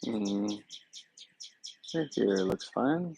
Mm, right here looks fine.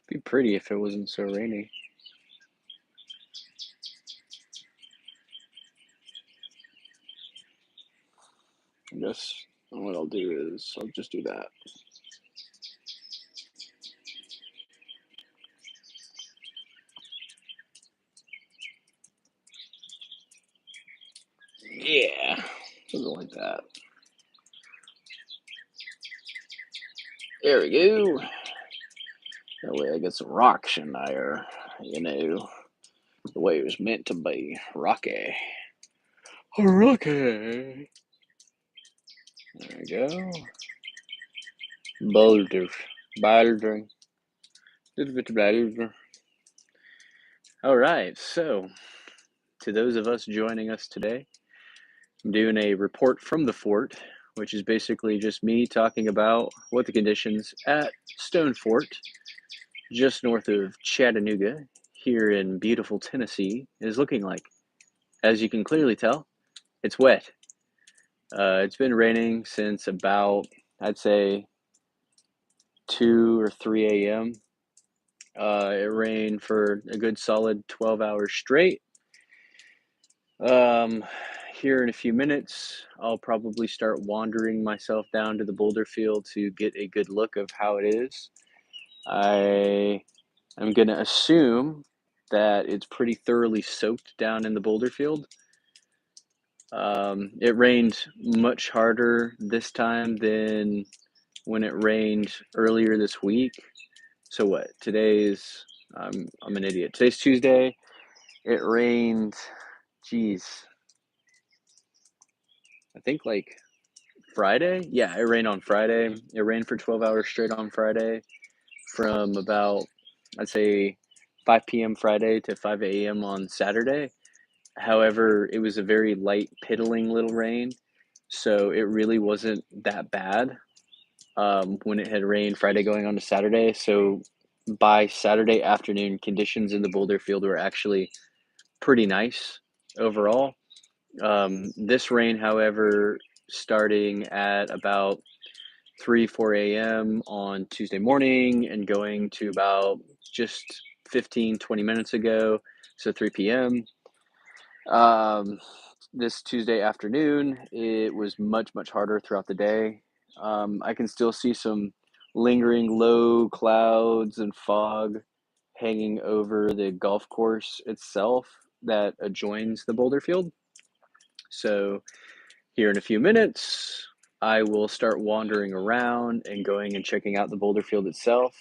Be pretty if it wasn't so rainy. I guess what I'll do is I'll just do that. Yeah, something like that. There we go. That way I get some roction there, the way it was meant to be. Rocky. Rocky. There we go. Boulder. Bouldering. Little bit of Boulder. All right, so to those of us joining us today, I'm doing a report from the fort, which is basically just me talking about what the conditions at Stone Fort, just north of Chattanooga, here in beautiful Tennessee, is looking like. As you can clearly tell, it's wet. It's been raining since about, I'd say, 2 or 3 a.m. It rained for a good solid 12 hours straight. Um, Here in a few minutes, I'll probably start wandering myself down to the boulder field to get a good look of how it is. I am going to assume that it's pretty thoroughly soaked down in the boulder field. It rained much harder this time than when it rained earlier this week. So what? I'm an idiot. Today's Tuesday. It rained, geez, I think like Friday. Yeah, it rained on Friday. It rained for 12 hours straight on Friday from about, I'd say, 5 p.m. Friday to 5 a.m. on Saturday. However, it was a very light, piddling little rain, so it really wasn't that bad when it had rained Friday going on to Saturday. So by Saturday afternoon, conditions in the Boulder field were actually pretty nice overall. This rain, however, starting at about 3, 4 a.m. on Tuesday morning and going to about just 15, 20 minutes ago, so 3 p.m. This Tuesday afternoon, it was much, much harder throughout the day. I can still see some lingering low clouds and fog hanging over the golf course itself that adjoins the boulder field. So, here in a few minutes, I will start wandering around and going and checking out the boulder field itself.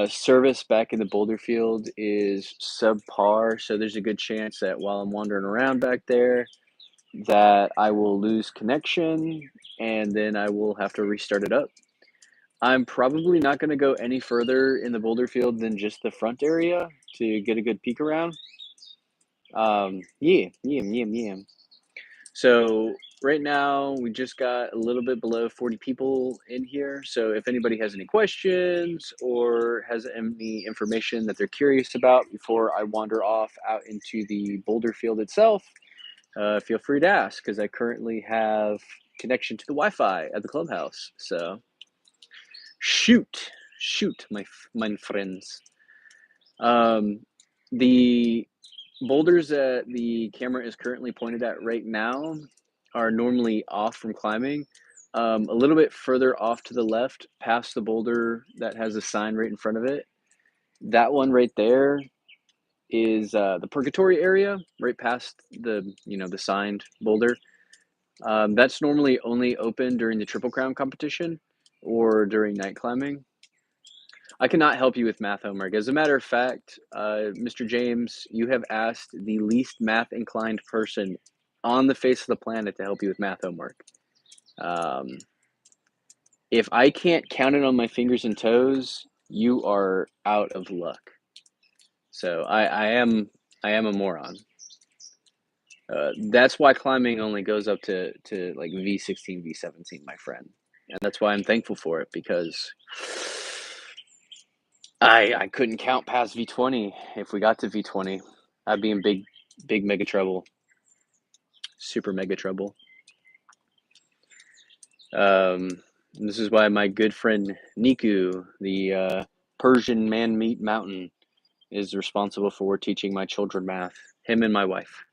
Service back in the boulder field is subpar, so there's a good chance that while I'm wandering around back there, that I will lose connection and then I will have to restart it up. I'm probably not going to go any further in the boulder field than just the front area to get a good peek around. Yeah. So right now we just got a little bit below 40 people in here. So if anybody has any questions or has any information that they're curious about before I wander off out into the boulder field itself, feel free to ask because I currently have connection to the Wi-Fi at the clubhouse. So shoot, my friends. Um, the boulders that the camera is currently pointed at right now are normally off from climbing. A little bit further off to the left, past the boulder that has a sign right in front of it. That one right there is the purgatory area, right past the signed boulder. That's normally only open during the Triple Crown competition or during night climbing. I cannot help you with math homework. As a matter of fact, Mr. James, you have asked the least math inclined person on the face of the planet to help you with math homework. Um, if I can't count it on my fingers and toes, you are out of luck. So I am a moron. That's why climbing only goes up to like V16, V17, my friend, and that's why I'm thankful for it, because I couldn't count past V20. If we got to V20, I'd be in big mega trouble, super mega trouble. This is why my good friend Niku, the Persian man-meat mountain, is responsible for teaching my children math. Him and my wife,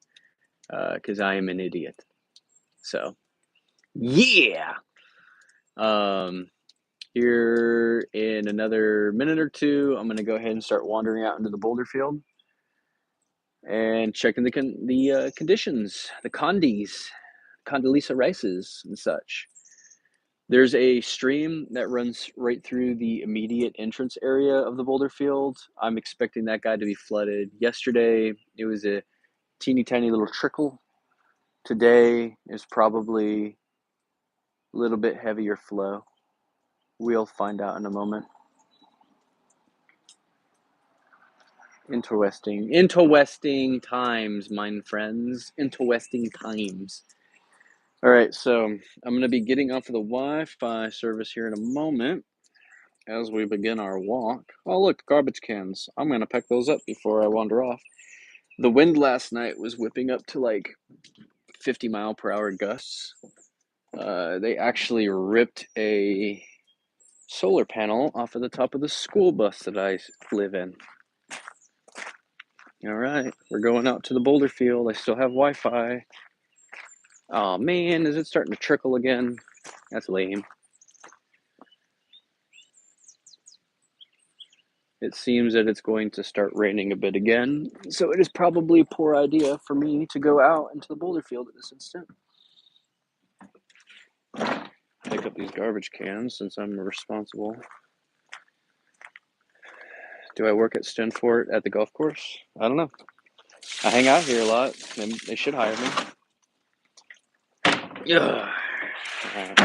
because I am an idiot. So, yeah. Here in another minute or two, I'm gonna go ahead and start wandering out into the boulder field and checking the conditions, the Condoleezza rices and such. There's a stream that runs right through the immediate entrance area of the boulder field. I'm expecting that guy to be flooded. Yesterday, it was a teeny tiny little trickle. Today is probably a little bit heavier flow. We'll find out in a moment. Interesting times, my friends. Interesting times. All right, so I'm going to be getting off of the Wi-Fi service here in a moment as we begin our walk. Oh, look, garbage cans. I'm going to pick those up before I wander off. The wind last night was whipping up to like 50-mile-per-hour gusts. They actually ripped a solar panel off of the top of the school bus that I live in. All right, we're going out to the boulder field. I still have Wi-Fi. Oh man, is it starting to trickle again? That's lame. It seems that it's going to start raining a bit again, so it is probably a poor idea for me to go out into the boulder field at this instant. Pick up these garbage cans since I'm responsible. Do I work at Stenfort at the golf course? I don't know. I hang out here a lot. They should hire me. Ugh. Alright.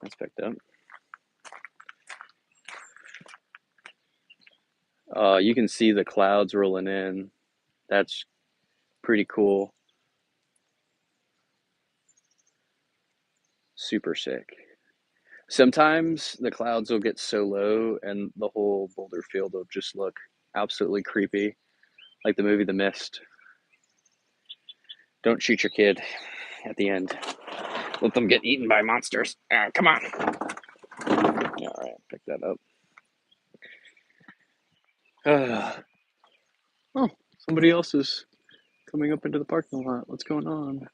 That's picked up. You can see the clouds rolling in. That's pretty cool. Super sick. Sometimes the clouds will get so low and the whole boulder field will just look absolutely creepy, like the movie The Mist. Don't shoot your kid at the end. Let them get eaten by monsters. Come on. All right, pick that up. Oh, somebody else is coming up into the parking lot. What's going on?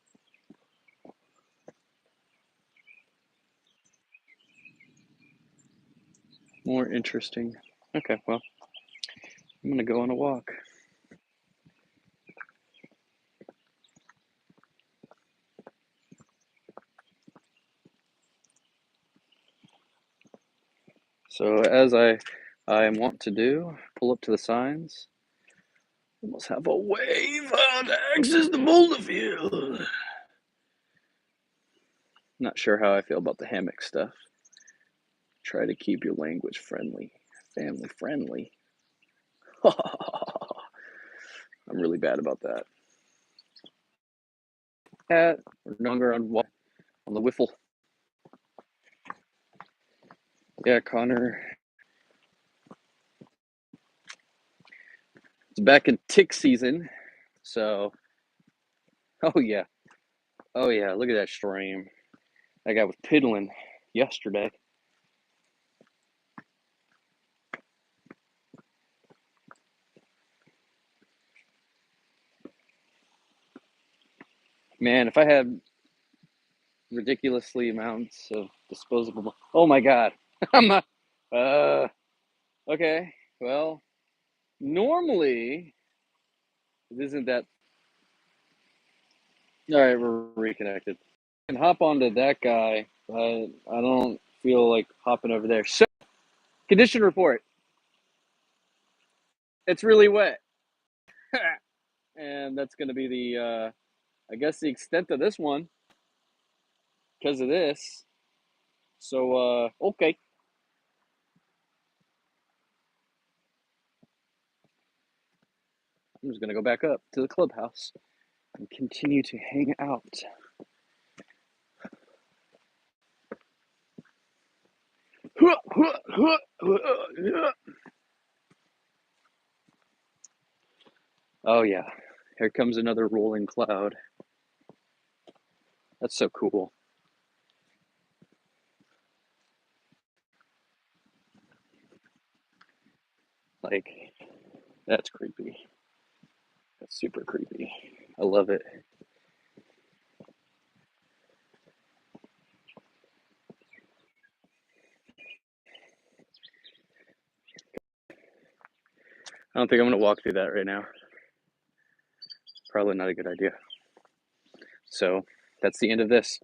More interesting. Okay, well, I'm gonna go on a walk. So as I am wont to do, pull up to the signs. We must have a wave to access the boulder field. Not sure how I feel about the hammock stuff. Try to keep your language friendly, family friendly. I'm really bad about that. We're no longer on the wiffle. Yeah, Connor. It's back in tick season, so. Oh yeah, Look at that stream. That guy was piddling yesterday. Man, if I had ridiculously amounts of disposable. Oh my god, I'm not. Okay, well, normally it isn't that. All right, we're reconnected. I can hop onto that guy, but I don't feel like hopping over there. So, condition report. It's really wet, and that's going to be the, I guess, the extent of this one because of this. So, okay. I'm just going to go back up to the clubhouse. and continue to hang out. Oh yeah, here comes another rolling cloud. That's so cool. Like, that's creepy. That's super creepy. I love it. I don't think I'm gonna walk through that right now. Probably not a good idea. So that's the end of this.